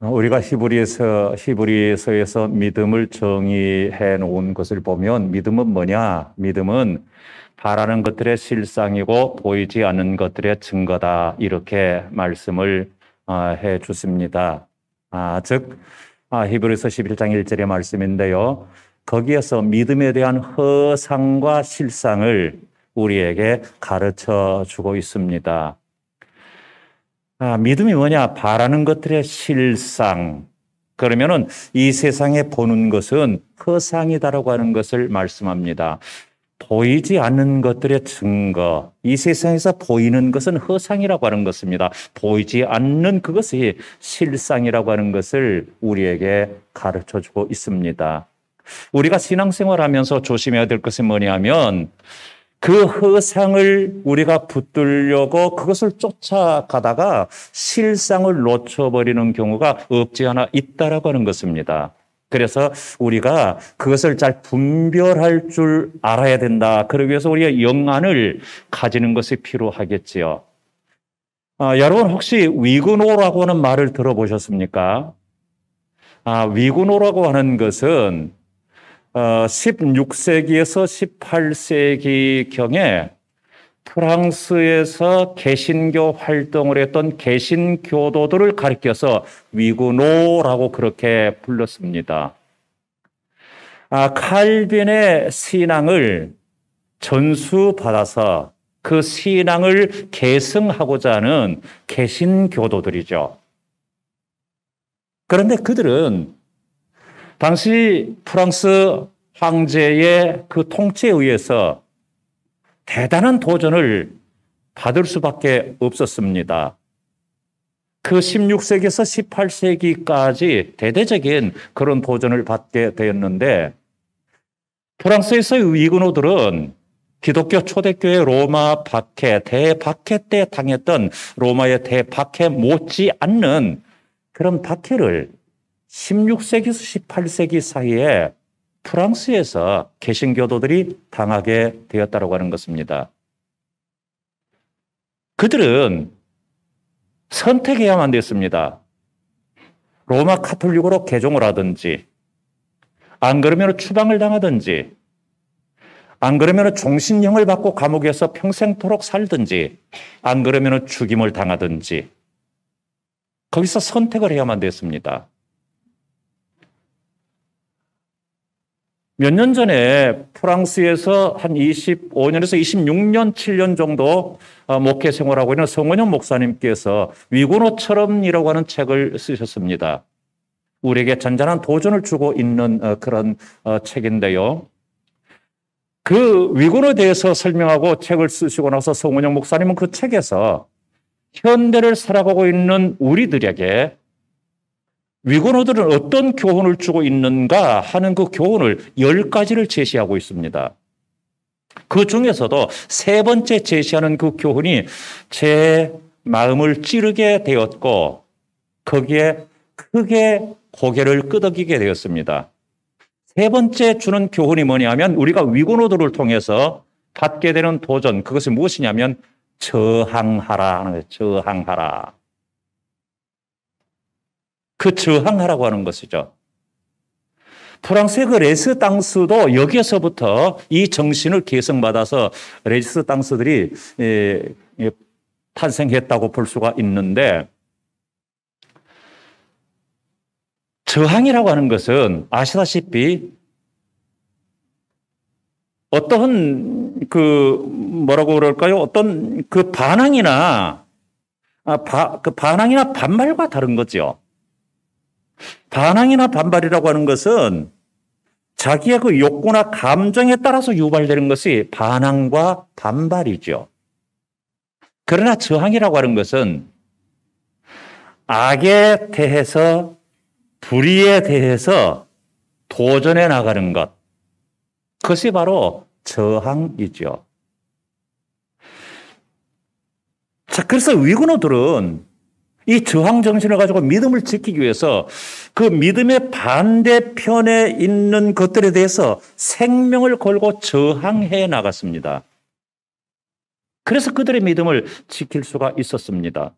우리가 히브리서에서 믿음을 정의해 놓은 것을 보면 믿음은 뭐냐? 믿음은 바라는 것들의 실상이고 보이지 않는 것들의 증거다. 이렇게 말씀을 해 주십니다. 즉 히브리서 11장 1절의 말씀인데요. 거기에서 믿음에 대한 허상과 실상을 우리에게 가르쳐 주고 있습니다. 믿음이 뭐냐? 바라는 것들의 실상. 그러면은 이 세상에 보는 것은 허상이다라고 하는 것을 말씀합니다. 보이지 않는 것들의 증거. 이 세상에서 보이는 것은 허상이라고 하는 것입니다. 보이지 않는 그것이 실상이라고 하는 것을 우리에게 가르쳐 주고 있습니다. 우리가 신앙생활하면서 조심해야 될 것은 뭐냐면 그 허상을 우리가 붙들려고 그것을 쫓아가다가 실상을 놓쳐버리는 경우가 없지 않아 있다라고 하는 것입니다. 그래서 우리가 그것을 잘 분별할 줄 알아야 된다. 그러기 위해서 우리가 영안을 가지는 것이 필요하겠지요. 여러분 혹시 위근호라고 하는 말을 들어보셨습니까? 위근호라고 하는 것은 16세기에서 18세기경에 프랑스에서 개신교 활동을 했던 개신교도들을 가리켜서 위구노라고 그렇게 불렀습니다. 칼빈의 신앙을 전수받아서 그 신앙을 계승하고자 하는 개신교도들이죠. 그런데 그들은 당시 프랑스 황제의 그 통치에 의해서 대단한 도전을 받을 수밖에 없었습니다. 그 16세기에서 18세기까지 대대적인 그런 도전을 받게 되었는데 프랑스에서의 위근호들은 기독교 초대교회 로마 박해, 대박해 때 당했던 로마의 대박해 못지 않는 그런 박해를 16세기에서 18세기 사이에 프랑스에서 개신교도들이 당하게 되었다고 하는 것입니다. 그들은 선택해야만 됐습니다. 로마 카톨릭으로 개종을 하든지, 안 그러면 추방을 당하든지, 안 그러면 종신형을 받고 감옥에서 평생토록 살든지, 안 그러면 죽임을 당하든지, 거기서 선택을 해야만 됐습니다. 몇 년 전에 프랑스에서 한 25년에서 26년, 7년 정도 목회 생활하고 있는 성원영 목사님께서 위구노처럼이라고 하는 책을 쓰셨습니다. 우리에게 잔잔한 도전을 주고 있는 그런 책인데요. 그 위구노에 대해서 설명하고 책을 쓰시고 나서 성원영 목사님은 그 책에서 현대를 살아가고 있는 우리들에게 위건호들은 어떤 교훈을 주고 있는가 하는 그 교훈을 10가지를 제시하고 있습니다. 그 중에서도 세 번째 제시하는 그 교훈이 제 마음을 찌르게 되었고 거기에 크게 고개를 끄덕이게 되었습니다. 세 번째 주는 교훈이 뭐냐면 우리가 위건호들을 통해서 받게 되는 도전, 그것이 무엇이냐면 저항하라 하는 거예요. 저항하라. 그 저항하라고 하는 것이죠. 프랑스의 그 레스당스도 여기에서부터 이 정신을 계승받아서 레스당스들이 탄생했다고 볼 수가 있는데 저항이라고 하는 것은 아시다시피 어떤 뭐라고 그럴까요? 어떤 반항이나 반발과 다른 거죠. 반항이나 반발이라고 하는 것은 자기의 그 욕구나 감정에 따라서 유발되는 것이 반항과 반발이죠. 그러나 저항이라고 하는 것은 악에 대해서 불의에 대해서 도전해 나가는 것. 그것이 바로 저항이죠. 자, 그래서 위근호들은 이 저항 정신을 가지고 믿음을 지키기 위해서 그 믿음의 반대편에 있는 것들에 대해서 생명을 걸고 저항해 나갔습니다. 그래서 그들의 믿음을 지킬 수가 있었습니다.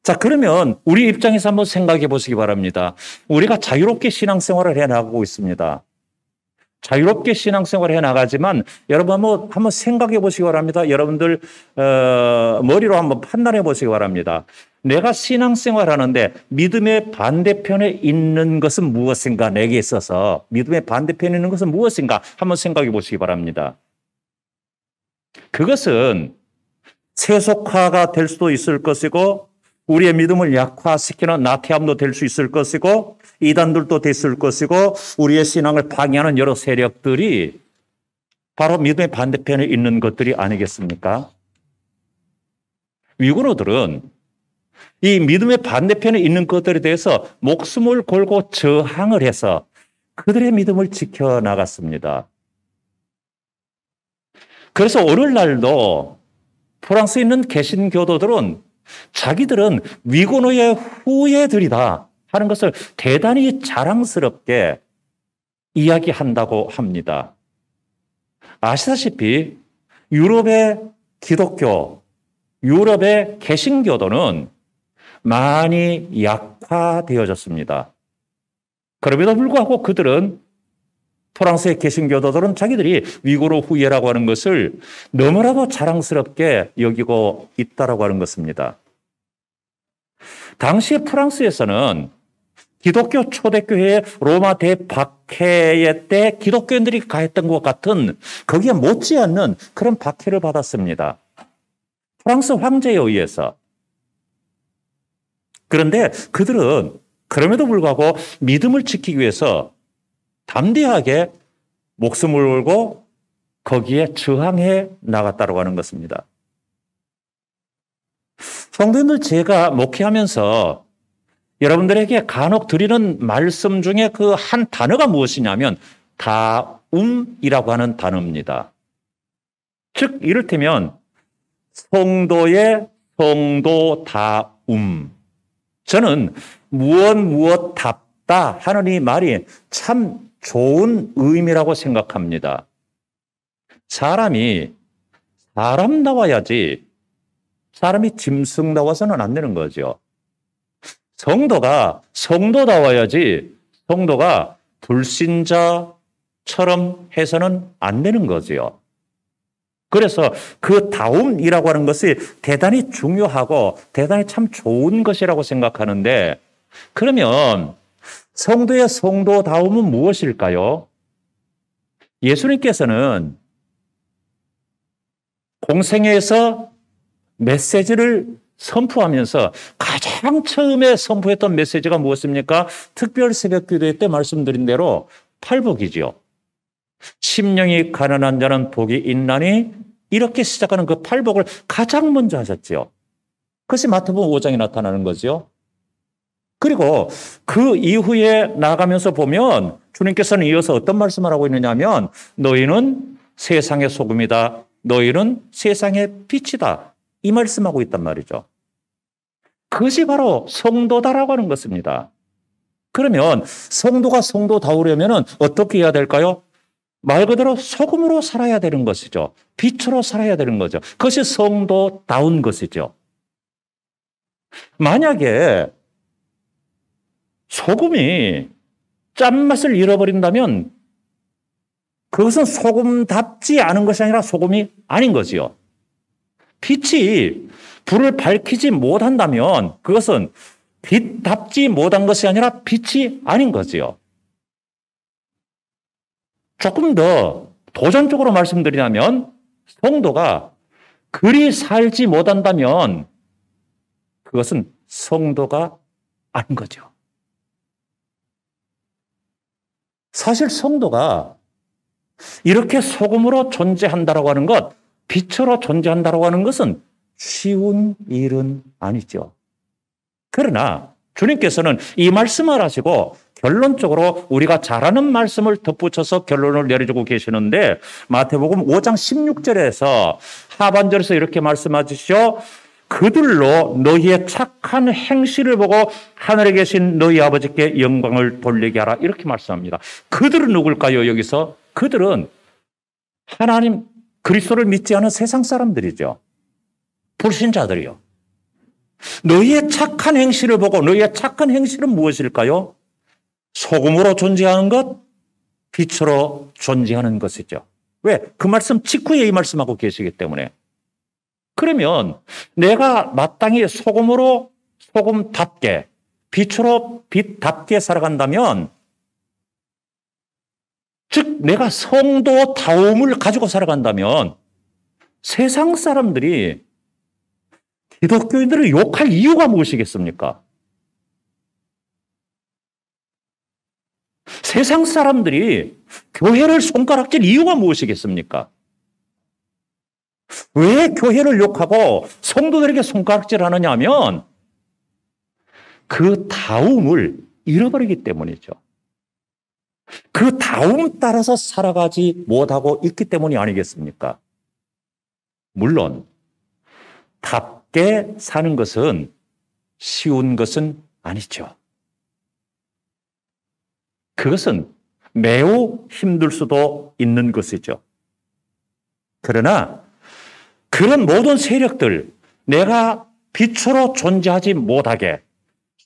자, 그러면 우리 입장에서 한번 생각해 보시기 바랍니다. 우리가 자유롭게 신앙생활을 해 나가고 있습니다. 자유롭게 신앙생활을 해 나가지만 여러분 한번 생각해 보시기 바랍니다. 여러분들 머리로 한번 판단해 보시기 바랍니다. 내가 신앙생활 하는데 믿음의 반대편에 있는 것은 무엇인가? 내게 있어서 믿음의 반대편에 있는 것은 무엇인가? 한번 생각해 보시기 바랍니다. 그것은 세속화가 될 수도 있을 것이고 우리의 믿음을 약화시키는 나태함도 될 수 있을 것이고 이단들도 됐을 것이고 우리의 신앙을 방해하는 여러 세력들이 바로 믿음의 반대편에 있는 것들이 아니겠습니까? 위구르들은 이 믿음의 반대편에 있는 것들에 대해서 목숨을 걸고 저항을 해서 그들의 믿음을 지켜나갔습니다. 그래서 오늘날도 프랑스에 있는 개신교도들은 자기들은 위구르의 후예들이다 하는 것을 대단히 자랑스럽게 이야기한다고 합니다. 아시다시피 유럽의 기독교, 유럽의 개신교도는 많이 약화되어졌습니다. 그럼에도 불구하고 그들은 프랑스의 개신교도들은 자기들이 위구르 후예라고 하는 것을 너무나도 자랑스럽게 여기고 있다라고 하는 것입니다. 당시에 프랑스에서는 기독교 초대교회의 로마 대박해 때 기독교인들이 가했던 것 같은 거기에 못지않는 그런 박해를 받았습니다. 프랑스 황제에 의해서. 그런데 그들은 그럼에도 불구하고 믿음을 지키기 위해서 담대하게 목숨을 걸고 거기에 저항해 나갔다고 하는 것입니다. 성도님들, 제가 목회하면서 여러분들에게 간혹 드리는 말씀 중에 그 한 단어가 무엇이냐면 다움이라고 하는 단어입니다. 즉 이를테면 성도의 성도다움. 저는 무엇답다 하는 이 말이 참 좋은 의미라고 생각합니다. 사람이 사람다워야지 사람이 짐승다워서는 안 되는 거죠. 성도가 성도다워야지 성도가 불신자처럼 해서는 안 되는 거지요. 그래서 그 다움이라고 하는 것이 대단히 중요하고 대단히 참 좋은 것이라고 생각하는데, 그러면 성도의 성도다움은 무엇일까요? 예수님께서는 공생애에서 메시지를 선포하면서 가장 처음에 선포했던 메시지가 무엇입니까? 특별 새벽 기도 때 말씀드린 대로 팔복이지요. 심령이 가난한 자는 복이 있나니, 이렇게 시작하는 그 팔복을 가장 먼저 하셨지요. 그것이 마태복음 5장에 나타나는 거죠. 그리고 그 이후에 나가면서 보면 주님께서는 이어서 어떤 말씀을 하고 있느냐 하면 너희는 세상의 소금이다. 너희는 세상의 빛이다. 이 말씀하고 있단 말이죠. 그것이 바로 성도다라고 하는 것입니다. 그러면 성도가 성도다우려면 어떻게 해야 될까요? 말 그대로 소금으로 살아야 되는 것이죠. 빛으로 살아야 되는 거죠. 그것이 성도다운 것이죠. 만약에 소금이 짠맛을 잃어버린다면 그것은 소금답지 않은 것이 아니라 소금이 아닌 거지요. 빛이 불을 밝히지 못한다면 그것은 빛답지 못한 것이 아니라 빛이 아닌 거지요. 조금 더 도전적으로 말씀드리자면 성도가 그리 살지 못한다면 그것은 성도가 아닌 거죠. 사실 성도가 이렇게 소금으로 존재한다라고 하는 것, 빛으로 존재한다라고 하는 것은 쉬운 일은 아니죠. 그러나 주님께서는 이 말씀을 하시고 결론적으로 우리가 잘 아는 말씀을 덧붙여서 결론을 내려주고 계시는데, 마태복음 5장 16절에서 하반절에서 이렇게 말씀하시죠. 그들로 너희의 착한 행실을 보고 하늘에 계신 너희 아버지께 영광을 돌리게 하라. 이렇게 말씀합니다. 그들은 누굴까요? 여기서 그들은 하나님 그리스도를 믿지 않은 세상 사람들이죠. 불신자들이요. 너희의 착한 행실을 보고 너희의 착한 행실은 무엇일까요? 소금으로 존재하는 것, 빛으로 존재하는 것이죠. 왜? 그 말씀 직후에 이 말씀하고 계시기 때문에. 그러면 내가 마땅히 소금답게, 빛으로 빛답게 살아간다면, 즉 내가 성도다움을 가지고 살아간다면 세상 사람들이 기독교인들을 욕할 이유가 무엇이겠습니까? 세상 사람들이 교회를 손가락질 이유가 무엇이겠습니까? 왜 교회를 욕하고 성도들에게 손가락질 하느냐 하면 그 다움을 잃어버리기 때문이죠. 그 다움 따라서 살아가지 못하고 있기 때문이 아니겠습니까? 물론 답게 사는 것은 쉬운 것은 아니죠. 그것은 매우 힘들 수도 있는 것이죠. 그러나 그런 모든 세력들, 내가 빛으로 존재하지 못하게,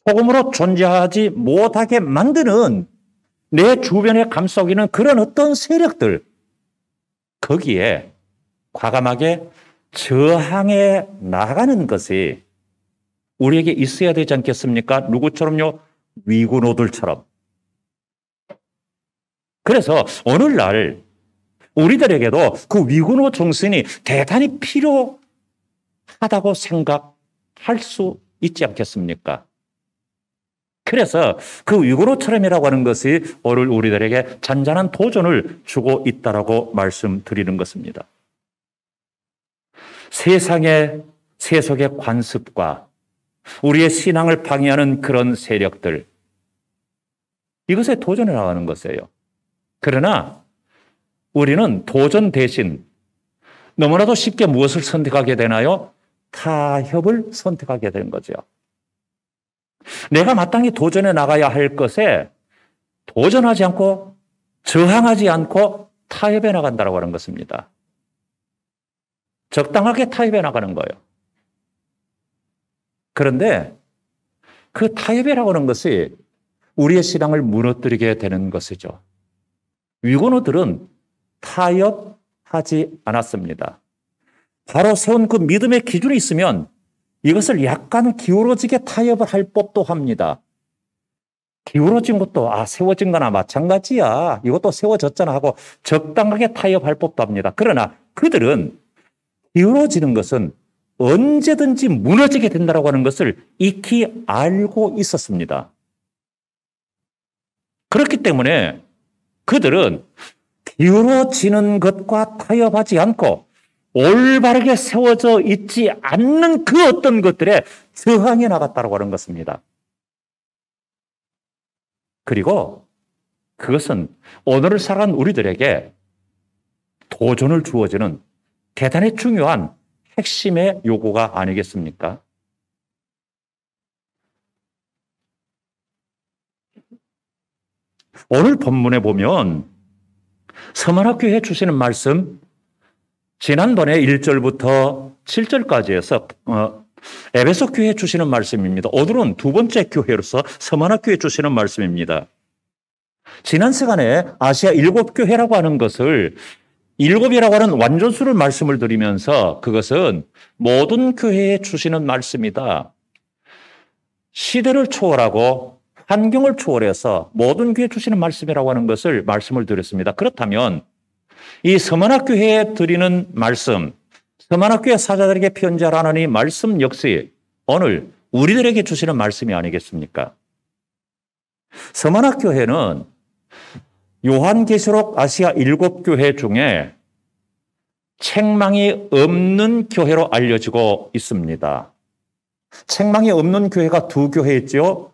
소금으로 존재하지 못하게 만드는 내 주변에 감싸기는 그런 어떤 세력들, 거기에 과감하게 저항해 나가는 것이 우리에게 있어야 되지 않겠습니까? 누구처럼요? 위구노들처럼. 그래서 오늘날 우리들에게도 그 위구노 정신이 대단히 필요하다고 생각할 수 있지 않겠습니까? 그래서 그 위구노처럼이라고 하는 것이 오늘 우리들에게 잔잔한 도전을 주고 있다라고 말씀드리는 것입니다. 세상의 세속의 관습과 우리의 신앙을 방해하는 그런 세력들, 이것에 도전해 나가는 것이에요. 그러나 우리는 도전 대신 너무나도 쉽게 무엇을 선택하게 되나요? 타협을 선택하게 되는 거죠. 내가 마땅히 도전해 나가야 할 것에 도전하지 않고 저항하지 않고 타협해 나간다고 하는 것입니다. 적당하게 타협해 나가는 거예요. 그런데 그 타협이라고 하는 것이 우리의 신앙을 무너뜨리게 되는 것이죠. 위고노들은 타협하지 않았습니다. 바로 세운 그 믿음의 기준이 있으면 이것을 약간 기울어지게 타협을 할 법도 합니다. 기울어진 것도 세워진 거나 마찬가지야. 이것도 세워졌잖아 하고 적당하게 타협할 법도 합니다. 그러나 그들은 기울어지는 것은 언제든지 무너지게 된다고 하는 것을 익히 알고 있었습니다. 그렇기 때문에 그들은 기울어지는 것과 타협하지 않고 올바르게 세워져 있지 않는 그 어떤 것들에 저항해 나갔다고 하는 것입니다. 그리고 그것은 오늘을 살아간 우리들에게 도전을 주어지는 대단히 중요한 핵심의 요구가 아니겠습니까? 오늘 본문에 보면 서만학교에 주시는 말씀, 지난번에 1절부터 7절까지 해서 에베소 교회에 주시는 말씀입니다. 오늘은 두 번째 교회로서 서만학교에 주시는 말씀입니다. 지난 시간에 아시아 7교회라고 하는 것을 7이라고 하는 완전수를 말씀을 드리면서 그것은 모든 교회에 주시는 말씀이다. 시대를 초월하고 환경을 초월해서 모든 교회에 주시는 말씀이라고 하는 것을 말씀을 드렸습니다. 그렇다면 이 서만학교회에 드리는 말씀, 서만학교회 사자들에게 편지하라는 이 말씀 역시 오늘 우리들에게 주시는 말씀이 아니겠습니까? 서만학교회는 요한계시록 아시아 7교회 중에 책망이 없는 교회로 알려지고 있습니다. 책망이 없는 교회가 두 교회 있죠.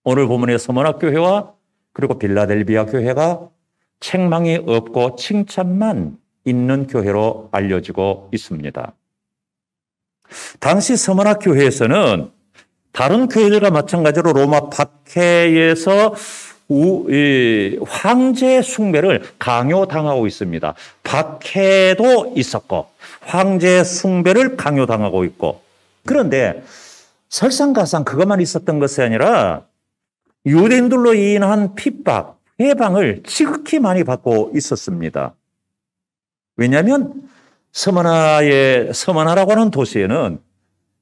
오늘 본문의 서만학교회와 그리고 빌라델비아 교회가 책망이 없고 칭찬만 있는 교회로 알려지고 있습니다. 당시 서만학교회에서는 다른 교회들과 마찬가지로 로마 박해에서 황제 숭배를 강요당하고 있습니다. 박해도 있었고 황제 숭배를 강요당하고 있고, 그런데 설상가상 그것만 있었던 것이 아니라 유대인들로 인한 핍박, 해방을 지극히 많이 받고 있었습니다. 왜냐하면 서머나라고 하는 도시에는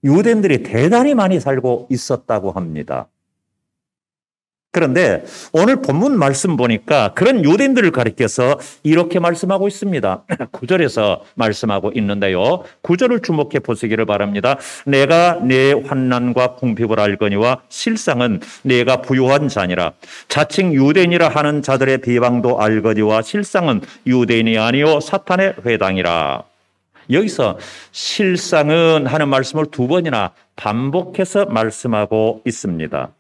유대인들이 대단히 많이 살고 있었다고 합니다. 그런데 오늘 본문 말씀 보니까 그런 유대인들을 가리켜서 이렇게 말씀하고 있습니다. 9절에서 말씀하고 있는데요. 9절을 주목해 보시기를 바랍니다. 내가 내 환난과 궁핍을 알거니와 실상은 내가 부유한 자니라. 자칭 유대인이라 하는 자들의 비방도 알거니와 실상은 유대인이 아니요 사탄의 회당이라. 여기서 실상은 하는 말씀을 두 번이나 반복해서 말씀하고 있습니다.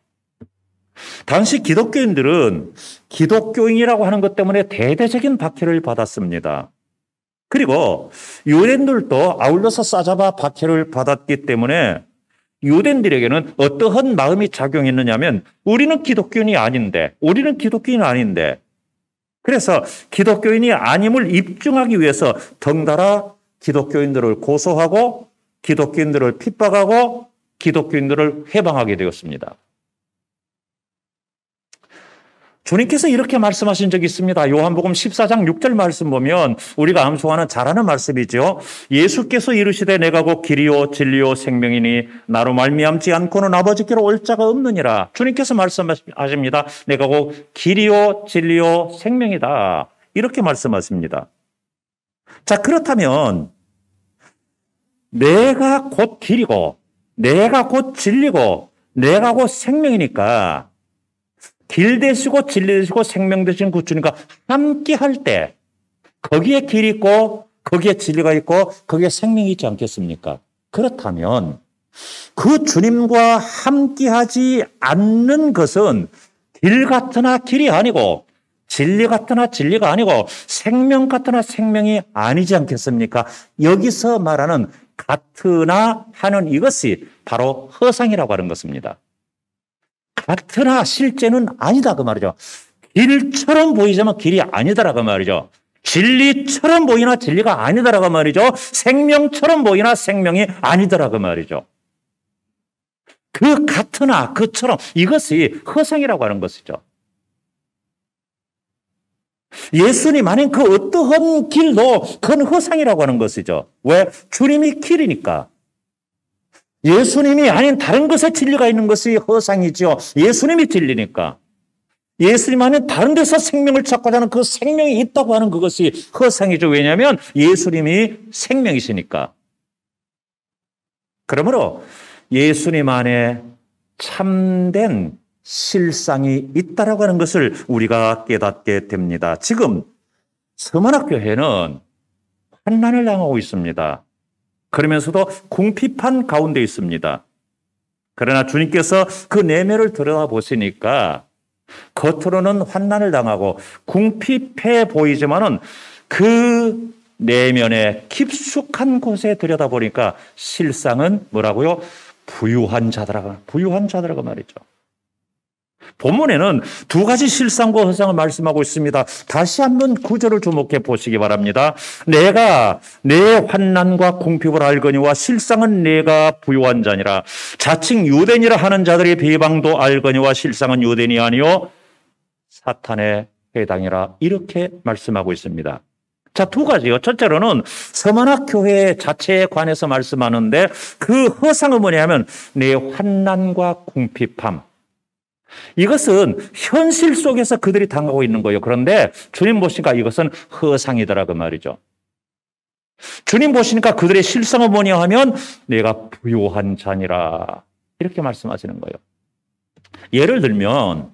당시 기독교인들은 기독교인이라고 하는 것 때문에 대대적인 박해를 받았습니다. 그리고 유대인들도 아울러서 싸잡아 박해를 받았기 때문에 유대인들에게는 어떠한 마음이 작용했느냐면 우리는 기독교인이 아닌데 그래서 기독교인이 아님을 입증하기 위해서 덩달아 기독교인들을 고소하고 기독교인들을 핍박하고 기독교인들을 해방하게 되었습니다. 주님께서 이렇게 말씀하신 적이 있습니다. 요한복음 14장 6절 말씀 보면 우리가 암송하는 잘 아는 말씀이죠. 예수께서 이르시되 내가 곧 길이요 진리요 생명이니 나로 말미암지 않고는 아버지께로 올 자가 없느니라. 주님께서 말씀하십니다. 내가 곧 길이요 진리요 생명이다. 이렇게 말씀하십니다. 자, 그렇다면 내가 곧 길이고 내가 곧 진리고 내가 곧 생명이니까 길 되시고 진리 되시고 생명 되신 그 주님과 함께 할 때 거기에 길이 있고 거기에 진리가 있고 거기에 생명이 있지 않겠습니까? 그렇다면 그 주님과 함께 하지 않는 것은 길 같으나 길이 아니고 진리 같으나 진리가 아니고 생명 같으나 생명이 아니지 않겠습니까? 여기서 말하는 같으나 하는 이것이 바로 허상이라고 하는 것입니다. 같으나 실제는 아니다 그 말이죠. 길처럼 보이지만 길이 아니다라고 말이죠. 진리처럼 보이나 진리가 아니다라고 말이죠. 생명처럼 보이나 생명이 아니다라고 말이죠. 그 같으나 그처럼 이것이 허상이라고 하는 것이죠. 예수님 아닌 그 어떠한 길도 그건 허상이라고 하는 것이죠. 왜? 주님이 길이니까. 예수님이 아닌 다른 것에 진리가 있는 것이 허상이지요. 예수님이 진리니까. 예수님 아닌 다른 데서 생명을 찾고자 하는 그 생명이 있다고 하는 그것이 허상이죠. 왜냐하면 예수님이 생명이시니까. 그러므로 예수님 안에 참된 실상이 있다라고 하는 것을 우리가 깨닫게 됩니다. 지금 서문학교회는 환난을 당하고 있습니다. 그러면서도 궁핍한 가운데 있습니다. 그러나 주님께서 그 내면을 들여다보시니까 겉으로는 환난을 당하고 궁핍해 보이지만은 그 내면의 깊숙한 곳에 들여다보니까 실상은 뭐라고요? 부유한 자들라고 말이죠. 본문에는 두 가지 실상과 허상을 말씀하고 있습니다. 다시 한번 구절을 주목해 보시기 바랍니다. 내가 내 환난과 궁핍을 알거니와 실상은 내가 부유한 자니라. 자칭 유대인이라 하는 자들의 비방도 알거니와 실상은 유대인이 아니요 사탄의 회당이라. 이렇게 말씀하고 있습니다. 자, 두 가지요. 첫째로는 서문학교회 자체에 관해서 말씀하는데 그 허상은 뭐냐면 내 환난과 궁핍함. 이것은 현실 속에서 그들이 당하고 있는 거예요. 그런데 주님 보시니까 이것은 허상이더라고 말이죠. 주님 보시니까 그들의 실상은 뭐냐 하면 내가 부유한 자니라. 이렇게 말씀하시는 거예요. 예를 들면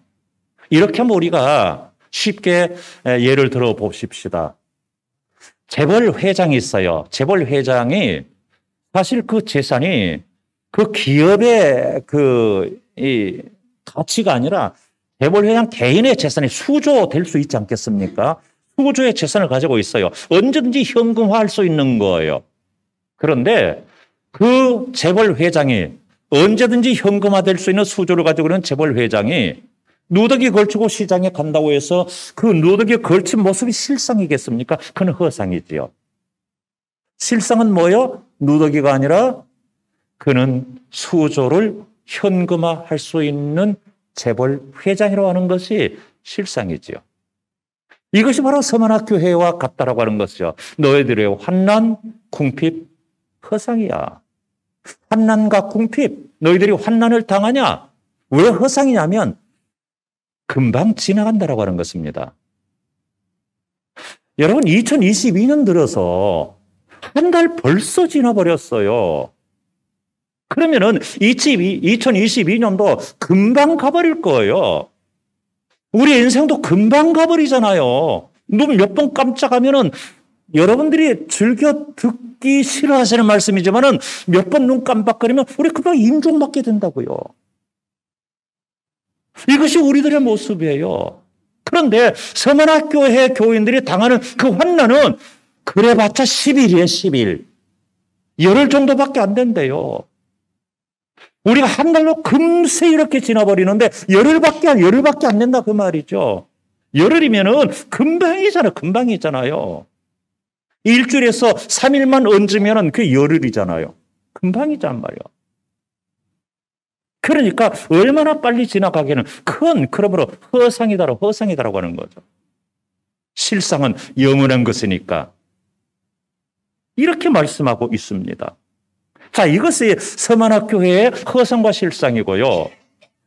이렇게 하면 우리가 쉽게 예를 들어 봅시다. 재벌 회장이 있어요. 재벌 회장이 사실 그 재산이 그 기업의 이 가치가 아니라 재벌 회장 개인의 재산이 수조 될 수 있지 않겠습니까? 수조의 재산을 가지고 있어요. 언제든지 현금화할 수 있는 거예요. 그런데 그 재벌 회장이 언제든지 현금화될 수 있는 수조를 가지고 있는 재벌 회장이 누더기 걸치고 시장에 간다고 해서 그 누더기에 걸친 모습이 실상이겠습니까? 그건 허상이지요. 실상은 뭐예요? 누더기가 아니라 그는 수조를 현금화할 수 있는 재벌 회장이라고 하는 것이 실상이지요. 이것이 바로 서만학교회와 같다라고 하는 것이죠. 너희들의 환난, 궁핍, 허상이야. 환난과 궁핍, 너희들이 환난을 당하냐? 왜 허상이냐면 금방 지나간다라고 하는 것입니다. 여러분 2022년 들어서 한 달 벌써 지나버렸어요. 그러면은 2022년도 금방 가버릴 거예요. 우리 인생도 금방 가버리잖아요. 눈 몇 번 깜짝하면은 여러분들이 즐겨 듣기 싫어하시는 말씀이지만은 몇 번 눈 깜빡거리면 우리 금방 임종받게 된다고요. 이것이 우리들의 모습이에요. 그런데 서만학교회 교인들이 당하는 그 환난은 그래봤자 10일이에요, 10일. 열흘 정도밖에 안 된대요. 우리가 한 달로 금세 이렇게 지나버리는데 열흘밖에 안 된다 그 말이죠. 열흘이면은 금방이잖아요. 일주일에서 3일만 얹으면은 그게 열흘이잖아요. 금방이란 말이에요. 그러니까 얼마나 빨리 지나가기는 그러므로 허상이다라고 하는 거죠. 실상은 영원한 것이니까. 이렇게 말씀하고 있습니다. 자, 이것이 서만학교회의 허상과 실상이고요.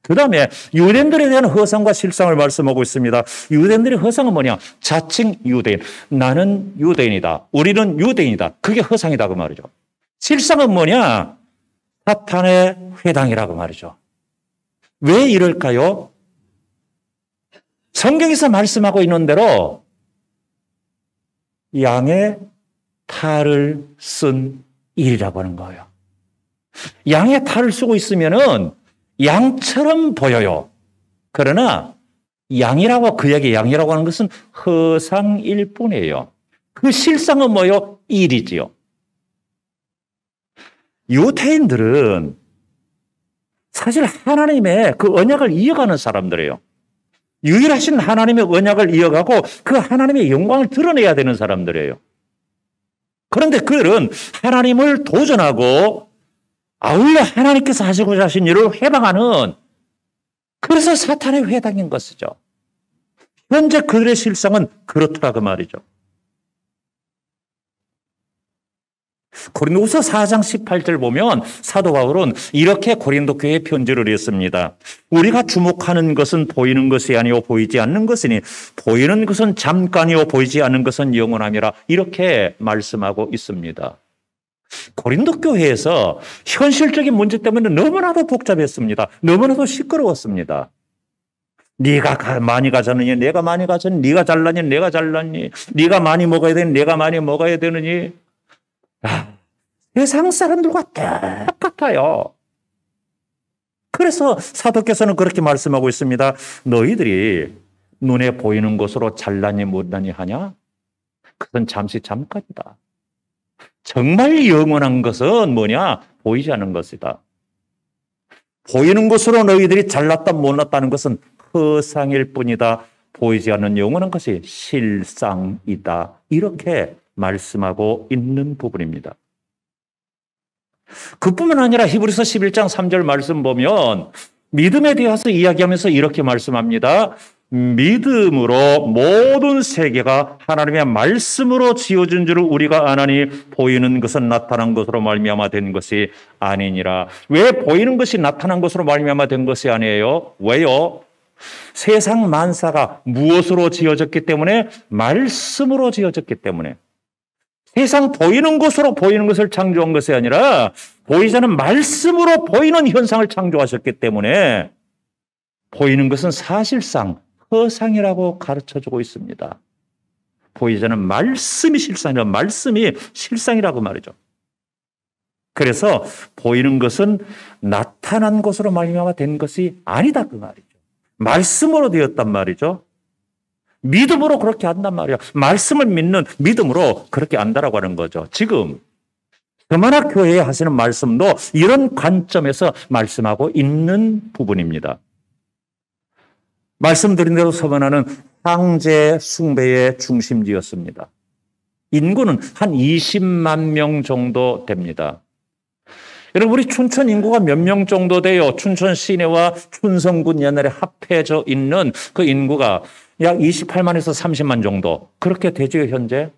그 다음에 유대인들에 대한 허상과 실상을 말씀하고 있습니다. 유대인들의 허상은 뭐냐? 자칭 유대인. 나는 유대인이다. 우리는 유대인이다. 그게 허상이다 그 말이죠. 실상은 뭐냐? 사탄의 회당이라고 말이죠. 왜 이럴까요? 성경에서 말씀하고 있는 대로 양의 탈을 쓴 일이라고 하는 거예요. 양의 탈을 쓰고 있으면은 양처럼 보여요. 그러나 그에게 양이라고 하는 것은 허상일 뿐이에요. 그 실상은 뭐요? 일이지요. 유대인들은 사실 하나님의 그 언약을 이어가는 사람들이에요. 유일하신 하나님의 언약을 이어가고 그 하나님의 영광을 드러내야 되는 사람들이에요. 그런데 그들은 하나님을 도전하고 아울러 하나님께서 하시고자 하신 일을 회방하는, 그래서 사탄의 회당인 것이죠. 현재 그들의 실상은 그렇더라 그 말이죠. 고린도후서 4장 18절 보면 사도 바울은 이렇게 고린도 교회에 편지를 했습니다. 우리가 주목하는 것은 보이는 것이 아니요 보이지 않는 것이니 보이는 것은 잠깐이요 보이지 않는 것은 영원함이라, 이렇게 말씀하고 있습니다. 고린도 교회에서 현실적인 문제 때문에 너무나도 복잡했습니다. 너무나도 시끄러웠습니다. 네가 많이 가졌느니 내가 많이 가졌니, 네가 잘났니 내가 잘났니, 네가 많이 먹어야 되니 내가 많이 먹어야 되느니, 세상 사람들과 똑같아요. 그래서 사도께서는 그렇게 말씀하고 있습니다. 너희들이 눈에 보이는 것으로 잘나니 못나니 하냐? 그건 잠깐이다. 정말 영원한 것은 뭐냐? 보이지 않는 것이다. 보이는 것으로 너희들이 잘났다 못났다는 것은 허상일 뿐이다. 보이지 않는 영원한 것이 실상이다. 이렇게 말씀하고 있는 부분입니다. 그뿐만 아니라 히브리서 11장 3절 말씀 보면 믿음에 대해서 이야기하면서 이렇게 말씀합니다. 믿음으로 모든 세계가 하나님의 말씀으로 지어진 줄을 우리가 아나니 보이는 것은 나타난 것으로 말미암아 된 것이 아니니라. 왜 보이는 것이 나타난 것으로 말미암아 된 것이 아니에요? 왜요? 세상 만사가 무엇으로 지어졌기 때문에? 말씀으로 지어졌기 때문에. 세상 보이는 것으로 보이는 것을 창조한 것이 아니라 보이지 않는 말씀으로 보이는 현상을 창조하셨기 때문에 보이는 것은 사실상 허상이라고 가르쳐주고 있습니다. 보이지 않는 말씀이 실상이라, 말씀이 실상이라고 말이죠. 그래서 보이는 것은 나타난 것으로 말미암아 된 것이 아니다 그 말이죠. 말씀으로 되었단 말이죠. 믿음으로 그렇게 한단 말이에요. 말씀을 믿는 믿음으로 그렇게 안다라고 하는 거죠. 지금 서만학교회에 하시는 말씀도 이런 관점에서 말씀하고 있는 부분입니다. 말씀드린 대로 서만화는 황제 숭배의 중심지였습니다. 인구는 한 20만 명 정도 됩니다. 여러분, 우리 춘천 인구가 몇 명 정도 돼요? 춘천 시내와 춘성군 옛날에 합해져 있는 그 인구가 약 28만에서 30만 정도. 그렇게 되죠, 현재?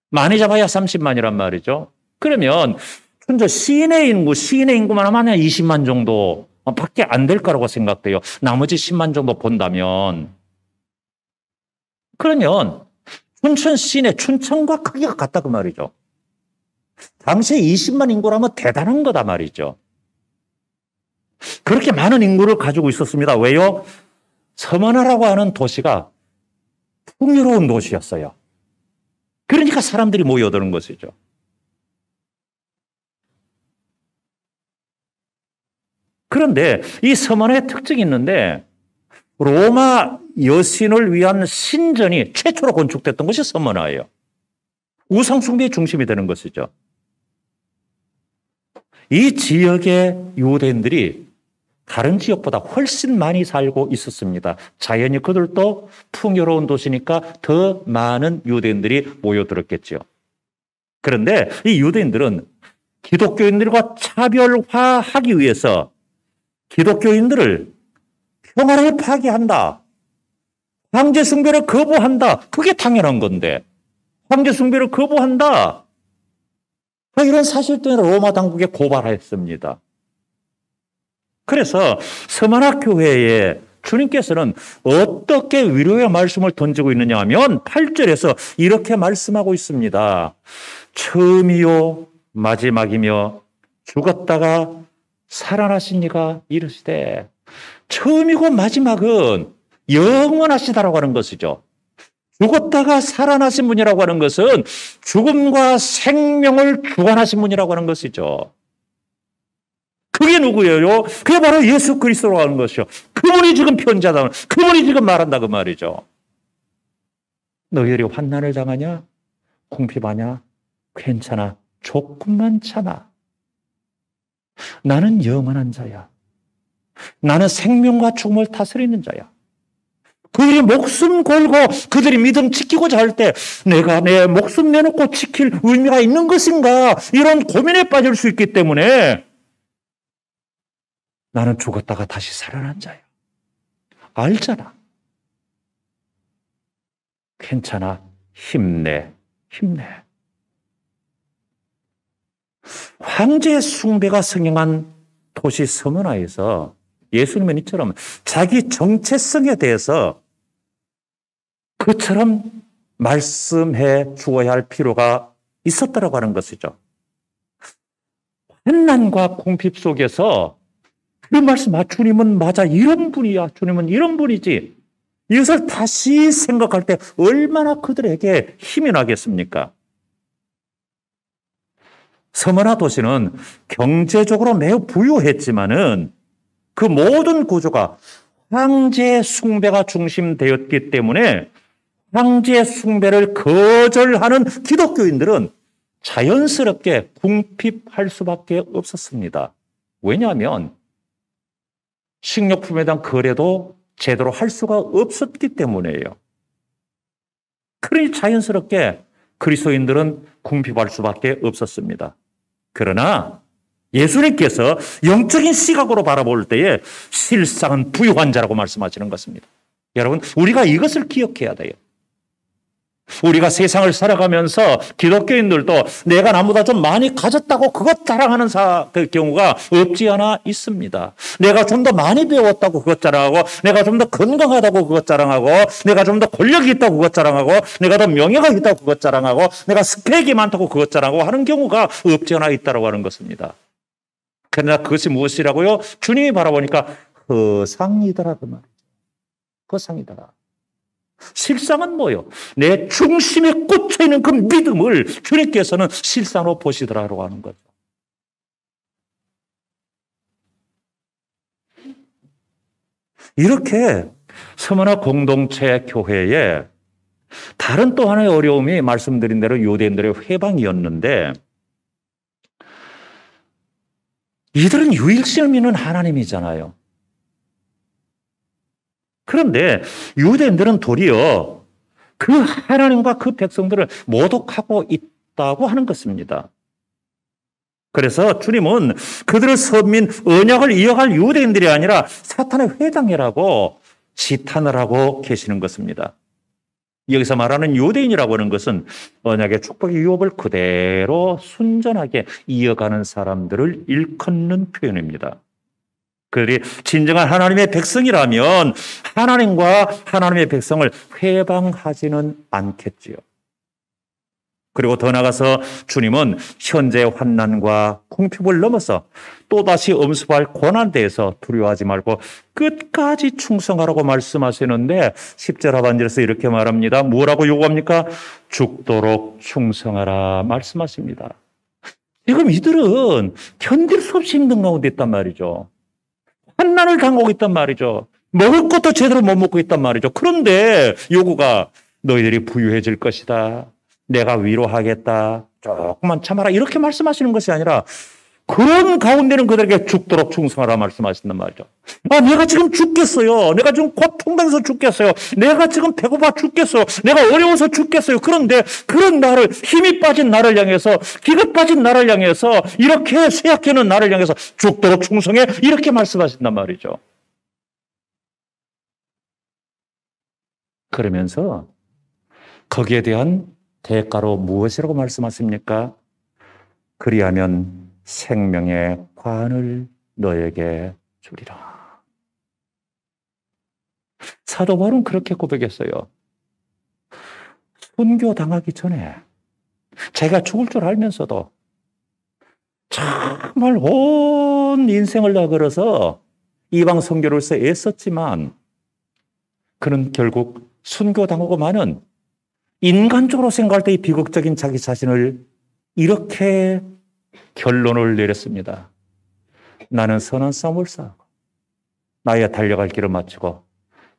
많이 잡아야 30만이란 말이죠. 그러면 춘천 시내 인구만 하면 한 20만 정도 밖에 안 될 거라고 생각돼요. 나머지 10만 정도 본다면. 그러면 춘천 시내, 춘천과 크기가 같다 그 말이죠. 당시에 20만 인구라면 대단한 거다 말이죠. 그렇게 많은 인구를 가지고 있었습니다. 왜요? 서머나라고 하는 도시가 풍요로운 도시였어요. 그러니까 사람들이 모여드는 것이죠. 그런데 이 서머나의 특징이 있는데 로마 여신을 위한 신전이 최초로 건축됐던 것이 서머나예요. 우상숭배의 중심이 되는 것이죠. 이 지역의 유대인들이 다른 지역보다 훨씬 많이 살고 있었습니다. 자연히 그들도 풍요로운 도시니까 더 많은 유대인들이 모여들었겠죠. 그런데 이 유대인들은 기독교인들과 차별화하기 위해서 기독교인들을 평화를 파괴한다. 황제 숭배를 거부한다. 그게 당연한 건데 황제 숭배를 거부한다. 이런 사실 때문에 로마 당국에 고발했습니다. 그래서 서머나 교회에 주님께서는 어떻게 위로의 말씀을 던지고 있느냐 하면 8절에서 이렇게 말씀하고 있습니다. 처음이요 마지막이며 죽었다가 살아나신 이가 이르시되, 처음이고 마지막은 영원하시다라고 하는 것이죠. 죽었다가 살아나신 분이라고 하는 것은 죽음과 생명을 주관하신 분이라고 하는 것이죠. 그게 누구예요? 그게 바로 예수 그리스도라고 하는 것이죠. 그분이 지금 편지하다. 그분이 지금 말한다 그 말이죠. 너희들이 환난을 당하냐? 궁핍하냐? 괜찮아. 조금만 참아. 나는 영원한 자야. 나는 생명과 죽음을 다스리는 자야. 그들이 목숨 걸고 그들이 믿음 지키고자 할 때 내가 내 목숨 내놓고 지킬 의미가 있는 것인가, 이런 고민에 빠질 수 있기 때문에 나는 죽었다가 다시 살아난 자야. 알잖아. 괜찮아. 힘내. 황제 숭배가 성행한 도시 서머나에서 예수님은 이처럼 자기 정체성에 대해서 그처럼 말씀해 주어야 할 필요가 있었다라고 하는 것이죠. 환난과 궁핍 속에서 그 말씀, 주님은 맞아, 이런 분이야. 주님은 이런 분이지. 이것을 다시 생각할 때 얼마나 그들에게 힘이 나겠습니까? 서머나 도시는 경제적으로 매우 부유했지만은 그 모든 구조가 황제 숭배가 중심되었기 때문에 황제 숭배를 거절하는 기독교인들은 자연스럽게 궁핍할 수밖에 없었습니다. 왜냐하면 식료품에 대한 거래도 제대로 할 수가 없었기 때문이에요. 그러니 자연스럽게 그리스도인들은 궁핍할 수밖에 없었습니다. 그러나 예수님께서 영적인 시각으로 바라볼 때에 실상은 부유한 자라고 말씀하시는 것입니다. 여러분, 우리가 이것을 기억해야 돼요. 우리가 세상을 살아가면서 기독교인들도 내가 나보다 좀 많이 가졌다고 그것 자랑하는 그 경우가 없지 않아 있습니다. 내가 좀 더 많이 배웠다고 그것 자랑하고, 내가 좀 더 건강하다고 그것 자랑하고, 내가 좀 더 권력이 있다고 그것 자랑하고, 내가 더 명예가 있다고 그것 자랑하고, 내가 스펙이 많다고 그것 자랑하고 하는 경우가 없지 않아 있다고 하는 것입니다. 그러나 그것이 무엇이라고요? 주님이 바라보니까 허상이더라 그 말이죠. 허상이더라. 실상은 뭐요? 내 중심에 꽂혀있는 그 믿음을 주님께서는 실상으로 보시더라라고 하는 거죠. 이렇게 서머나 공동체 교회에 다른 또 하나의 어려움이 말씀드린 대로 유대인들의 회방이었는데, 이들은 유일신을 믿는 하나님이잖아요. 그런데 유대인들은 도리어 그 하나님과 그 백성들을 모독하고 있다고 하는 것입니다. 그래서 주님은 그들을 선민 언약을 이어갈 유대인들이 아니라 사탄의 회당이라고 지탄을 하고 계시는 것입니다. 여기서 말하는 유대인이라고 하는 것은 언약의 축복의 유업을 그대로 순전하게 이어가는 사람들을 일컫는 표현입니다. 그들이 진정한 하나님의 백성이라면 하나님과 하나님의 백성을 회방하지는 않겠지요. 그리고 더 나아가서 주님은 현재의 환난과 궁핍을 넘어서 또다시 엄습할 고난에 대해서 두려워하지 말고 끝까지 충성하라고 말씀하시는데 10절 하반절에서 이렇게 말합니다. 뭐라고 요구합니까? 죽도록 충성하라 말씀하십니다. 지금 이들은 견딜 수 없이 힘든 가운데 있단 말이죠. 환난을 당하고 있단 말이죠. 먹을 것도 제대로 못 먹고 있단 말이죠. 그런데 요구가 너희들이 부유해질 것이다. 내가 위로하겠다. 조금만 참아라. 이렇게 말씀하시는 것이 아니라 그런 가운데는 그들에게 죽도록 충성하라 말씀하신단 말이죠. 내가 지금 죽겠어요. 내가 지금 고통당해서 죽겠어요. 내가 지금 배고파 죽겠어요. 내가 어려워서 죽겠어요. 그런데 그런 나를, 힘이 빠진 나를 향해서, 기가 빠진 나를 향해서, 이렇게 쇠약해는 나를 향해서 죽도록 충성해. 이렇게 말씀하신단 말이죠. 그러면서 거기에 대한 대가로 무엇이라고 말씀하십니까? 그리하면 생명의 관을 너에게 주리라. 사도 바울은 그렇게 고백했어요. 순교당하기 전에 자기가 죽을 줄 알면서도 정말 온 인생을 다 걸어서 이방 선교로서 애썼지만 그는 결국 순교당하고 많은 인간적으로 생각할 때 이 비극적인 자기 자신을 이렇게 결론을 내렸습니다. 나는 선한 싸움을 싸우고 나의 달려갈 길을 마치고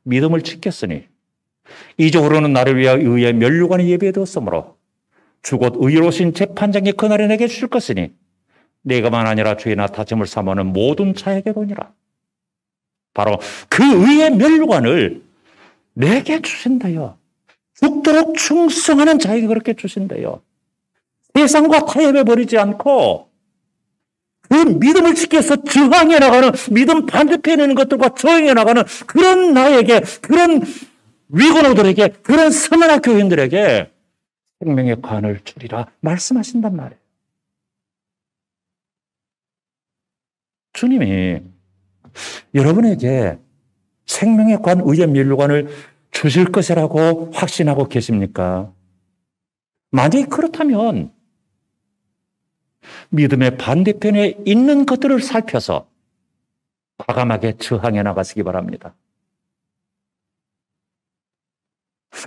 믿음을 지켰으니 이적으로는 나를 위하여 의의 면류관이 예비되었으므로 주곧 의로우신 재판장이 그날에 내게 주실 것이니 내가만 아니라 죄나 다짐을 삼아는 모든 자에게 도니라. 바로 그 의의 면류관을 내게 주신다요. 죽도록 충성하는 자에게 그렇게 주신대요. 세상과 타협해 버리지 않고 그 믿음을 지켜서 저항해 나가는, 믿음 반대편에 있는 것들과 저항해 나가는 그런 나에게, 그런 위건호들에게, 그런 서머나 교인들에게 생명의 관을 주리라 말씀하신단 말이에요. 주님이 여러분에게 생명의 관, 의의 면류관을 주실 것이라고 확신하고 계십니까? 만약에 그렇다면 믿음의 반대편에 있는 것들을 살펴서 과감하게 저항해 나가시기 바랍니다.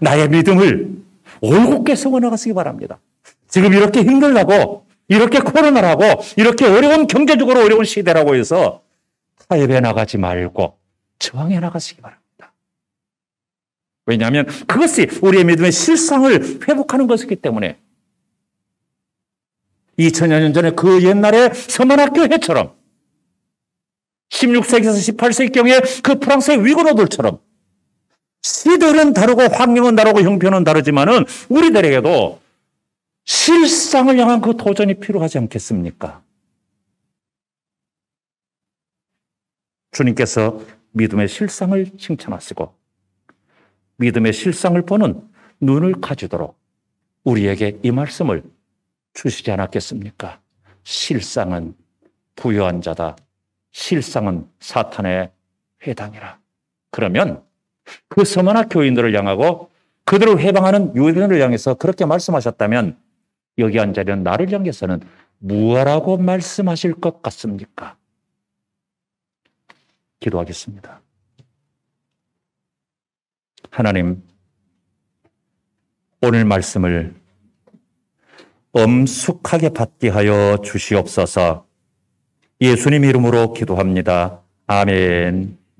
나의 믿음을 올곧게 세워 나가시기 바랍니다. 지금 이렇게 힘들다고, 이렇게 코로나라고, 이렇게 어려운 경제적으로 어려운 시대라고 해서 타협해 나가지 말고 저항해 나가시기 바랍니다. 왜냐하면 그것이 우리의 믿음의 실상을 회복하는 것이기 때문에 2000여 년 전에 그 옛날의 서머나교회처럼 16세기에서 18세기경의 그 프랑스의 위건호들처럼 시대는 다르고 환경은 다르고 형편은 다르지만은 우리들에게도 실상을 향한 그 도전이 필요하지 않겠습니까? 주님께서 믿음의 실상을 칭찬하시고 믿음의 실상을 보는 눈을 가지도록 우리에게 이 말씀을 주시지 않았겠습니까? 실상은 부유한 자다. 실상은 사탄의 회당이라. 그러면 그 서머나 교인들을 향하고 그들을 해방하는 유대인을 향해서 그렇게 말씀하셨다면 여기 앉아 있는 나를 향해서는 무엇라고 말씀하실 것 같습니까? 기도하겠습니다. 하나님, 오늘 말씀을 엄숙하게 받게 하여 주시옵소서. 예수님 이름으로 기도합니다. 아멘.